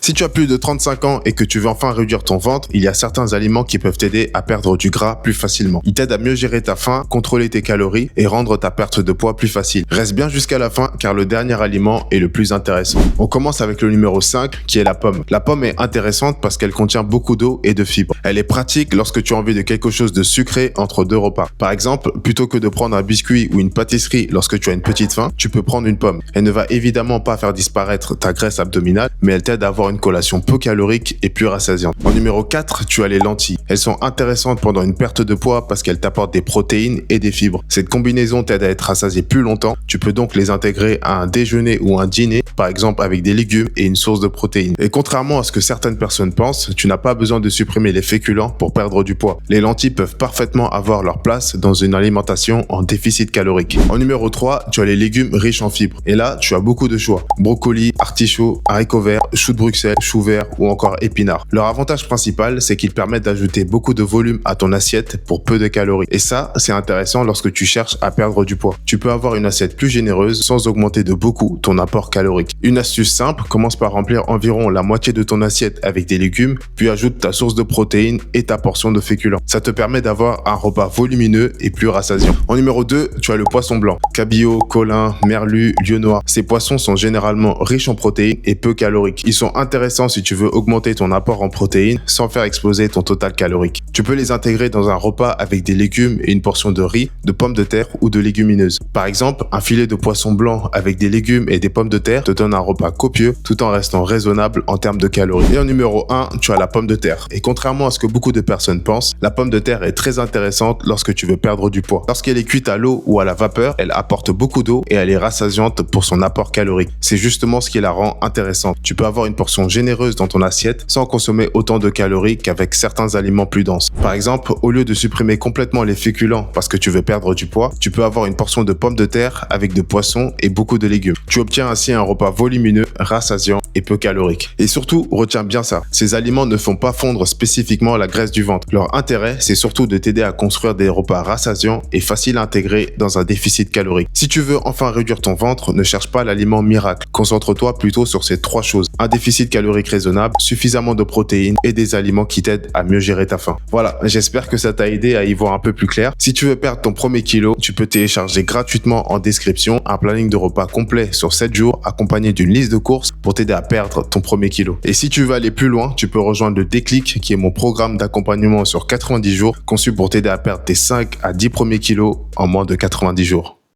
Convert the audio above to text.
Si tu as plus de 35 ans et que tu veux enfin réduire ton ventre, il y a certains aliments qui peuvent t'aider à perdre du gras plus facilement. Ils t'aident à mieux gérer ta faim, contrôler tes calories et rendre ta perte de poids plus facile. Reste bien jusqu'à la fin car le dernier aliment est le plus intéressant. On commence avec le numéro 5 qui est la pomme. La pomme est intéressante parce qu'elle contient beaucoup d'eau et de fibres. Elle est pratique lorsque tu as envie de quelque chose de sucré entre deux repas. Par exemple, plutôt que de prendre un biscuit ou une pâtisserie lorsque tu as une petite faim, tu peux prendre une pomme. Elle ne va évidemment pas faire disparaître ta graisse abdominale, mais elle t'aide à avoir une collation peu calorique et plus rassasiante. En numéro 4, tu as les lentilles. Elles sont intéressantes pendant une perte de poids parce qu'elles t'apportent des protéines et des fibres. Cette combinaison t'aide à être rassasié plus longtemps. Tu peux donc les intégrer à un déjeuner ou un dîner, par exemple avec des légumes et une source de protéines. Et contrairement à ce que certaines personnes pensent, tu n'as pas besoin de supprimer les féculents pour perdre du poids. Les lentilles peuvent parfaitement avoir leur place dans une alimentation en déficit calorique. En numéro 3, tu as les légumes riches en fibres. Et là, tu as beaucoup de choix. Brocoli, artichaut, haricots verts, choux de Bruxelles, choux verts ou encore épinards. Leur avantage principal, c'est qu'ils permettent d'ajouter beaucoup de volume à ton assiette pour peu de calories. Et ça, c'est intéressant lorsque tu cherches à perdre du poids. Tu peux avoir une assiette plus généreuse sans augmenter de beaucoup ton apport calorique. Une astuce simple, commence par remplir environ la moitié de ton assiette avec des légumes, puis ajoute ta source de protéines et ta portion de féculents. Ça te permet d'avoir un repas volumineux et plus rassasiant. En numéro 2, tu as le poisson blanc. Cabillaud, colin, merlu, lieu noir. Ces poissons sont généralement riches en protéines et peu caloriques. Ils sont intéressants si tu veux augmenter ton apport en protéines sans faire exploser ton total calorique. Tu peux les intégrer dans un repas avec des légumes et une portion de riz, de pommes de terre ou de légumineuses. Par exemple, un filet de poisson blanc avec des légumes et des pommes de terre te donne un repas copieux tout en restant raisonnable en termes de calories. Et en numéro 1, tu as la pomme de terre. Et contrairement à ce que beaucoup de personnes pensent, la pomme de terre est très intéressante lorsque tu veux perdre du poids. Lorsqu'elle est cuite à l'eau ou à la vapeur, elle apporte beaucoup d'eau et elle est rassasiante pour son apport calorique. C'est justement ce qui la rend intéressante. Tu peux avoir une portion généreuse dans ton assiette sans consommer autant de calories qu'avec certains aliments plus denses. Par exemple, au lieu de supprimer complètement les féculents parce que tu veux perdre du poids, tu peux avoir une portion de pommes de terre avec de poissons et beaucoup de légumes. Tu obtiens ainsi un repas volumineux, rassasiant et peu calorique. Et surtout, retiens bien ça, ces aliments ne font pas fondre spécifiquement la graisse du ventre. Leur intérêt, c'est surtout de t'aider à construire des repas rassasiants et faciles à intégrer dans un déficit calorique. Si tu veux enfin réduire ton ventre, ne cherche pas l'aliment miracle. Concentre-toi plutôt sur ces 3 choses. Un déficit calorique raisonnable, suffisamment de protéines et des aliments qui t'aident à mieux gérer ta faim. Voilà, j'espère que ça t'a aidé à y voir un peu plus clair. Si tu veux perdre ton premier kilo, tu peux télécharger gratuitement en description un planning de repas complet sur 7 jours accompagné d'une liste de courses pour t'aider à perdre ton premier kilo. Et si tu veux aller plus loin, tu peux rejoindre le Déclic qui est mon programme d'accompagnement sur 90 jours conçu pour t'aider à perdre tes 5 à 10 premiers kilos en moins de 90 jours.